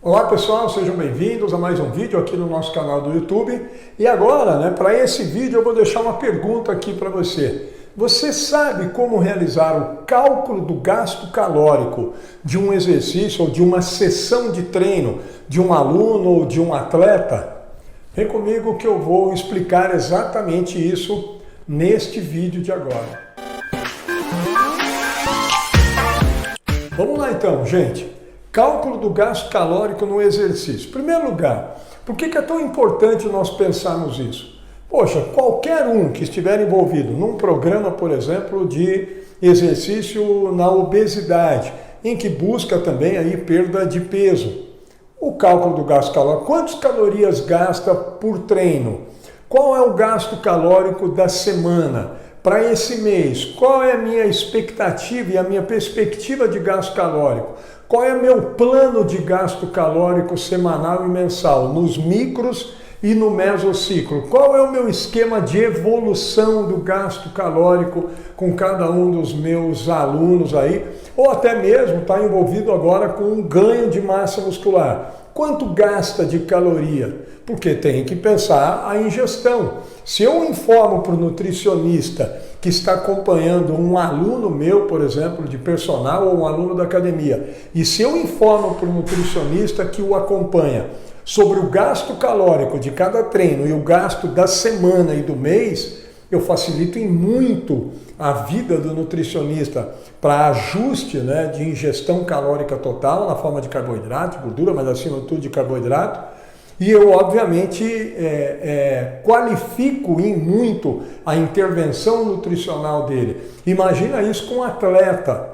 Olá pessoal, sejam bem-vindos a mais um vídeo aqui no nosso canal do YouTube. E agora, para esse vídeo eu vou deixar uma pergunta aqui para você. Você sabe como realizar o cálculo do gasto calórico de um exercício ou de uma sessão de treino de um aluno ou de um atleta? Vem comigo que eu vou explicar exatamente isso neste vídeo de agora. Vamos lá então, gente. Cálculo do gasto calórico no exercício. Em primeiro lugar, por que é tão importante nós pensarmos isso? Poxa, qualquer um que estiver envolvido num programa, por exemplo, de exercício na obesidade, em que busca também aí perda de peso. O cálculo do gasto calórico, quantas calorias gasta por treino? Qual é o gasto calórico da semana? Para esse mês, qual é a minha expectativa e a minha perspectiva de gasto calórico? Qual é o meu plano de gasto calórico semanal e mensal, nos micros e no mesociclo? Qual é o meu esquema de evolução do gasto calórico com cada um dos meus alunos aí? Ou até mesmo está envolvido agora com um ganho de massa muscular. Quanto gasta de caloria? Porque tem que pensar a ingestão. Se eu informo para o nutricionista que está acompanhando um aluno meu, por exemplo, de personal ou um aluno da academia, e se eu informo para o nutricionista que o acompanha sobre o gasto calórico de cada treino e o gasto da semana e do mês, eu facilito em muito a vida do nutricionista para ajuste de ingestão calórica total na forma de carboidrato, gordura, mas acima de tudo de carboidrato. E eu, obviamente, qualifico em muito a intervenção nutricional dele. Imagina isso com um atleta,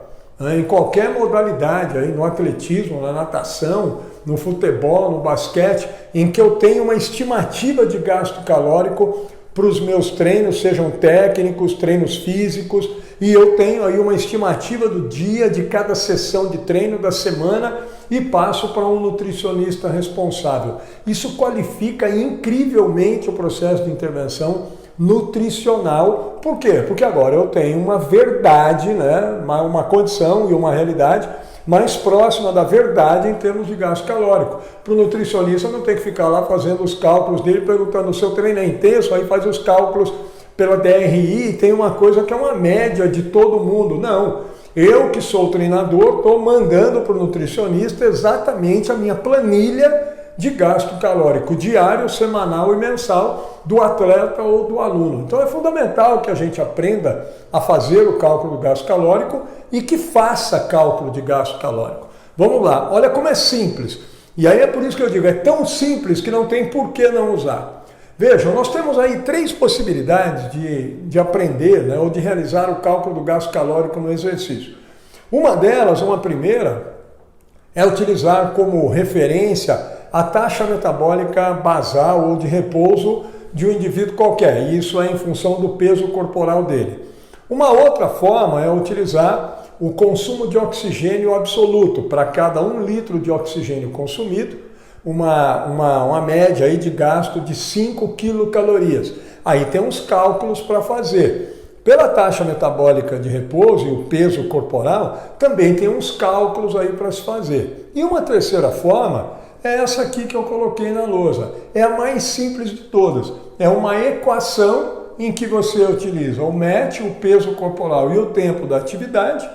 em qualquer modalidade, aí, no atletismo, na natação, no futebol, no basquete, em que eu tenho uma estimativa de gasto calórico para os meus treinos, sejam técnicos, treinos físicos, e eu tenho aí uma estimativa do dia, de cada sessão de treino da semana, e passo para um nutricionista responsável. Isso qualifica incrivelmente o processo de intervenção nutricional. Por quê? Porque agora eu tenho uma verdade, uma condição e uma realidade mais próxima da verdade em termos de gasto calórico. Para o nutricionista não tem que ficar lá fazendo os cálculos dele, perguntando: o seu treino é intenso? Aí faz os cálculos pela DRI e tem uma coisa que é uma média de todo mundo. Não. Eu, que sou treinador, estou mandando para o nutricionista exatamente a minha planilha de gasto calórico diário, semanal e mensal do atleta ou do aluno. Então é fundamental que a gente aprenda a fazer o cálculo do gasto calórico e que faça cálculo de gasto calórico. Vamos lá, olha como é simples. E aí é por isso que eu digo, é tão simples que não tem por que não usar. Vejam, nós temos aí 3 possibilidades de aprender ou de realizar o cálculo do gasto calórico no exercício. Uma delas, uma primeira, é utilizar como referência a taxa metabólica basal ou de repouso de um indivíduo qualquer. E isso é em função do peso corporal dele. Uma outra forma é utilizar o consumo de oxigênio absoluto. Para cada 1 litro de oxigênio consumido, uma média aí de gasto de 5 quilocalorias. Aí tem uns cálculos para fazer. Pela taxa metabólica de repouso e o peso corporal, também tem uns cálculos aí para se fazer. E uma terceira forma é essa aqui que eu coloquei na lousa. É a mais simples de todas. É uma equação em que você utiliza ou mete o peso corporal e o tempo da atividade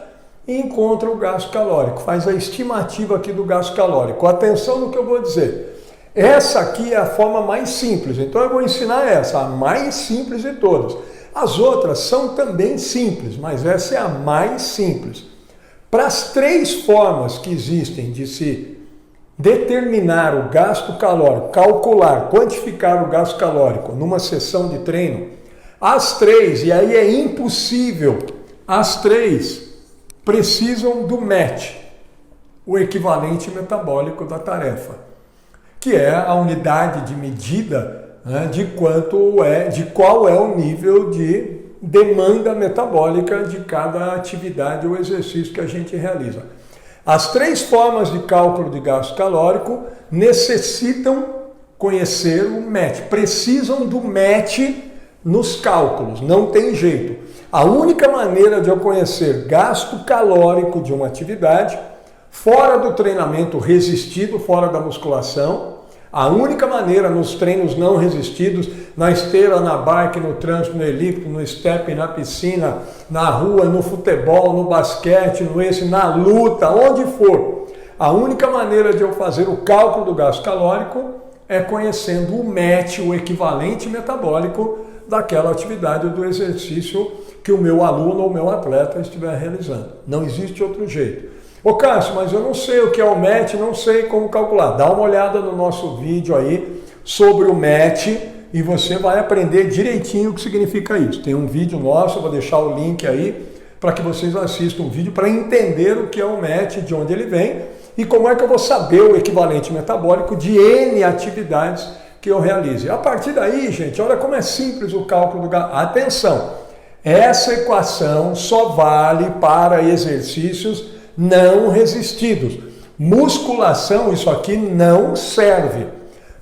e encontra o gasto calórico, faz a estimativa aqui do gasto calórico. Atenção no que eu vou dizer. Essa aqui é a forma mais simples, então eu vou ensinar essa, a mais simples de todas. As outras são também simples, mas essa é a mais simples. Para as 3 formas que existem de se determinar o gasto calórico, calcular, quantificar o gasto calórico numa sessão de treino, as 3, e aí é impossível, as 3 precisam do MET, o equivalente metabólico da tarefa, que é a unidade de medida de qual é o nível de demanda metabólica de cada atividade ou exercício que a gente realiza. As 3 formas de cálculo de gasto calórico necessitam conhecer o MET, precisam do MET nos cálculos, não tem jeito. A única maneira de eu conhecer gasto calórico de uma atividade fora do treinamento resistido, fora da musculação. A única maneira nos treinos não resistidos, na esteira, na bike, no trânsito, no elíptico, no step, na piscina, na rua, no futebol, no basquete, na luta, onde for. A única maneira de eu fazer o cálculo do gasto calórico é conhecendo o MET, o equivalente metabólico daquela atividade ou do exercício que o meu aluno ou o meu atleta estiver realizando. Não existe outro jeito. Ô Cássio, mas eu não sei o que é o MET, não sei como calcular. Dá uma olhada no nosso vídeo aí sobre o MET e você vai aprender direitinho o que significa isso. Tem um vídeo nosso, eu vou deixar o link aí para que vocês assistam o vídeo para entender o que é o MET, de onde ele vem e como é que eu vou saber o equivalente metabólico de N atividades que eu realize. A partir daí, gente, olha como é simples o cálculo do gasto. Atenção, essa equação só vale para exercícios não resistidos. Musculação, isso aqui não serve.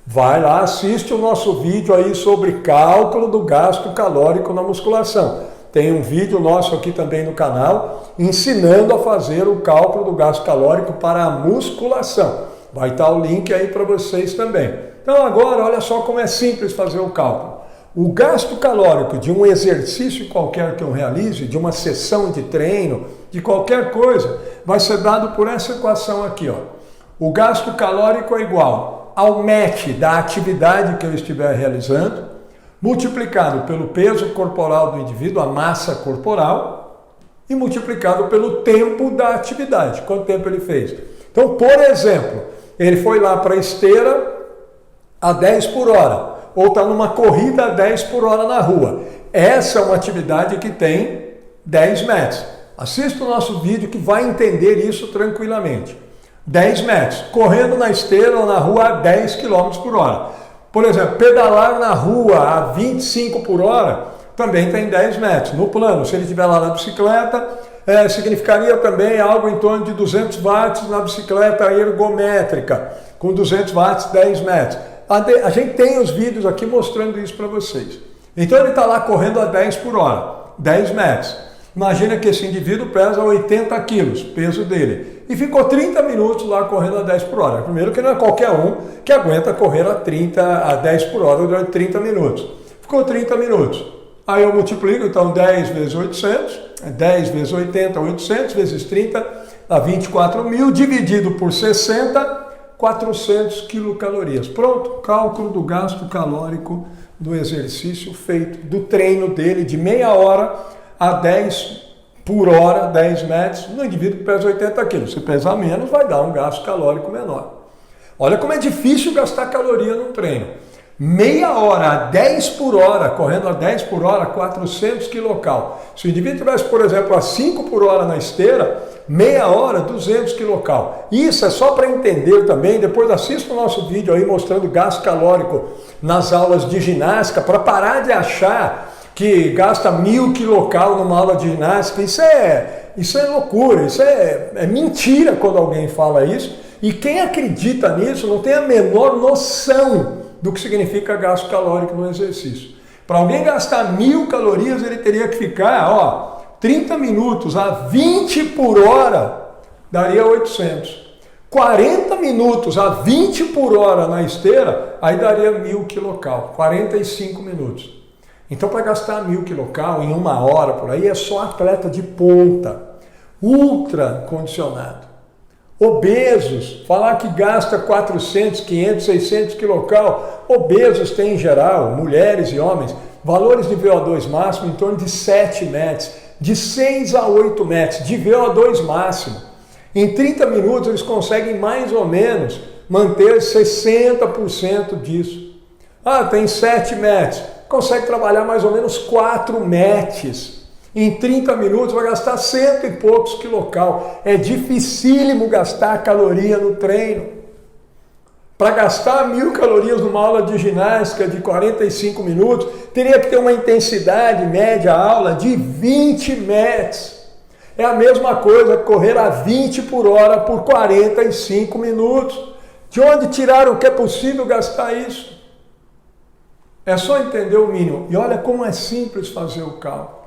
Vai lá, assiste o nosso vídeo aí sobre cálculo do gasto calórico na musculação. Tem um vídeo nosso aqui também no canal ensinando a fazer o cálculo do gasto calórico para a musculação. Vai estar o link aí para vocês também. Então agora, olha só como é simples fazer o cálculo. O gasto calórico de um exercício qualquer que eu realize, de uma sessão de treino, de qualquer coisa, vai ser dado por essa equação aqui, ó. O gasto calórico é igual ao MET da atividade que eu estiver realizando, multiplicado pelo peso corporal do indivíduo, a massa corporal, e multiplicado pelo tempo da atividade, quanto tempo ele fez. Então, por exemplo, ele foi lá para a esteira a 10 por hora, ou está numa corrida a 10 por hora na rua. Essa é uma atividade que tem 10 metros. Assista o nosso vídeo que vai entender isso tranquilamente. 10 metros, correndo na esteira ou na rua a 10 km por hora. Por exemplo, pedalar na rua a 25 por hora também tem 10 metros. No plano, se ele estiver lá na bicicleta, significaria também algo em torno de 200 watts na bicicleta ergométrica, com 200 watts, 10 metros. A gente tem os vídeos aqui mostrando isso para vocês. Então ele está lá correndo a 10 por hora, 10 metros. Imagina que esse indivíduo pesa 80 quilos, peso dele, e ficou 30 minutos lá correndo a 10 por hora. Primeiro que não é qualquer um que aguenta correr a 10 por hora durante 30 minutos. Ficou 30 minutos. Aí eu multiplico, então 10 vezes 800, 10 vezes 80, 800 vezes 30, dá 24 mil, dividido por 60, 400 quilocalorias. Pronto, cálculo do gasto calórico do exercício feito, do treino dele de meia hora a 10 por hora, 10 metros, no indivíduo que pesa 80 quilos. Se pesar menos, vai dar um gasto calórico menor. Olha como é difícil gastar caloria num treino. Meia hora a 10 por hora, correndo a 10 por hora, 400 quilocal. Se o indivíduo tivesse, por exemplo, a 5 por hora na esteira, meia hora, 200 quilocal. Isso é só para entender também, depois assista o nosso vídeo aí mostrando gasto calórico nas aulas de ginástica, para parar de achar que gasta 1000 quilocal numa aula de ginástica. Isso é loucura, isso é mentira quando alguém fala isso. E quem acredita nisso não tem a menor noção do que significa gasto calórico no exercício. Para alguém gastar 1000 calorias, ele teria que ficar, 30 minutos a 20 por hora, daria 800. 40 minutos a 20 por hora na esteira, aí daria 1000 quilocal, 45 minutos. Então, para gastar 1000 quilocal em uma hora por aí, é só atleta de ponta, ultra condicionado. Obesos, falar que gasta 400, 500, 600 quilocal, obesos tem em geral, mulheres e homens, valores de VO2 máximo em torno de 7 metros, de 6 a 8 metros, de VO2 máximo. Em 30 minutos eles conseguem mais ou menos manter 60% disso. Tem 7 metros, consegue trabalhar mais ou menos 4 metros. Em 30 minutos vai gastar 100 e poucos quilocal. É dificílimo gastar caloria no treino. Para gastar 1000 calorias numa aula de ginástica de 45 minutos, teria que ter uma intensidade média aula de 20 metros. É a mesma coisa correr a 20 por hora por 45 minutos. De onde tiraram que é possível gastar isso? É só entender o mínimo. E olha como é simples fazer o cálculo.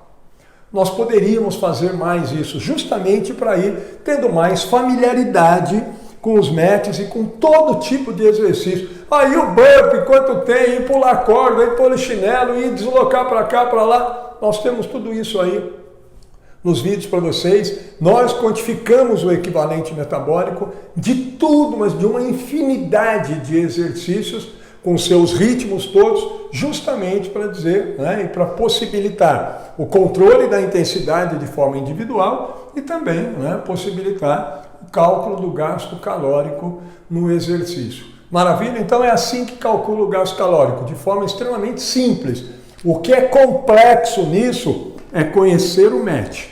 nós poderíamos fazer mais isso, justamente para ir tendo mais familiaridade com os matches e com todo tipo de exercício. Aí o burpee, quanto tem, ir pular corda, ir polichinelo, ir deslocar para cá, para lá, nós temos tudo isso aí nos vídeos para vocês. Nós quantificamos o equivalente metabólico de tudo, mas de uma infinidade de exercícios com seus ritmos todos, justamente para dizer, né, e para possibilitar o controle da intensidade de forma individual e também, né, possibilitar o cálculo do gasto calórico no exercício. Maravilha? Então é assim que calcula o gasto calórico, de forma extremamente simples. O que é complexo nisso é conhecer o MET,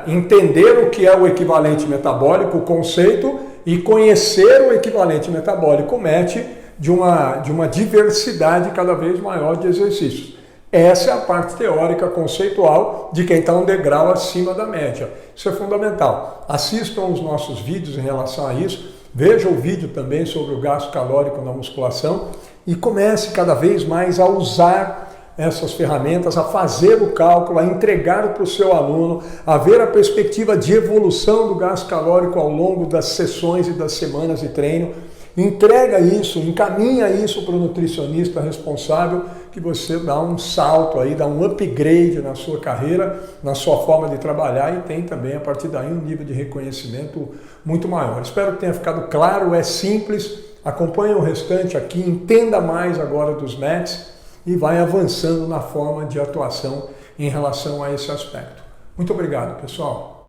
entender o que é o equivalente metabólico, o conceito, e conhecer o equivalente metabólico MET de uma diversidade cada vez maior de exercícios. Essa é a parte teórica, conceitual, de quem está um degrau acima da média. Isso é fundamental. Assistam os nossos vídeos em relação a isso, veja o vídeo também sobre o gasto calórico na musculação e comece cada vez mais a usar essas ferramentas, a fazer o cálculo, a entregar para o seu aluno, a ver a perspectiva de evolução do gasto calórico ao longo das sessões e das semanas de treino. Entrega isso, encaminha isso para o nutricionista responsável, que você dá um salto aí, dá um upgrade na sua carreira, na sua forma de trabalhar e tem também, a partir daí, um nível de reconhecimento muito maior. Espero que tenha ficado claro, é simples, acompanhe o restante aqui, entenda mais agora dos METs e vai avançando na forma de atuação em relação a esse aspecto. Muito obrigado, pessoal.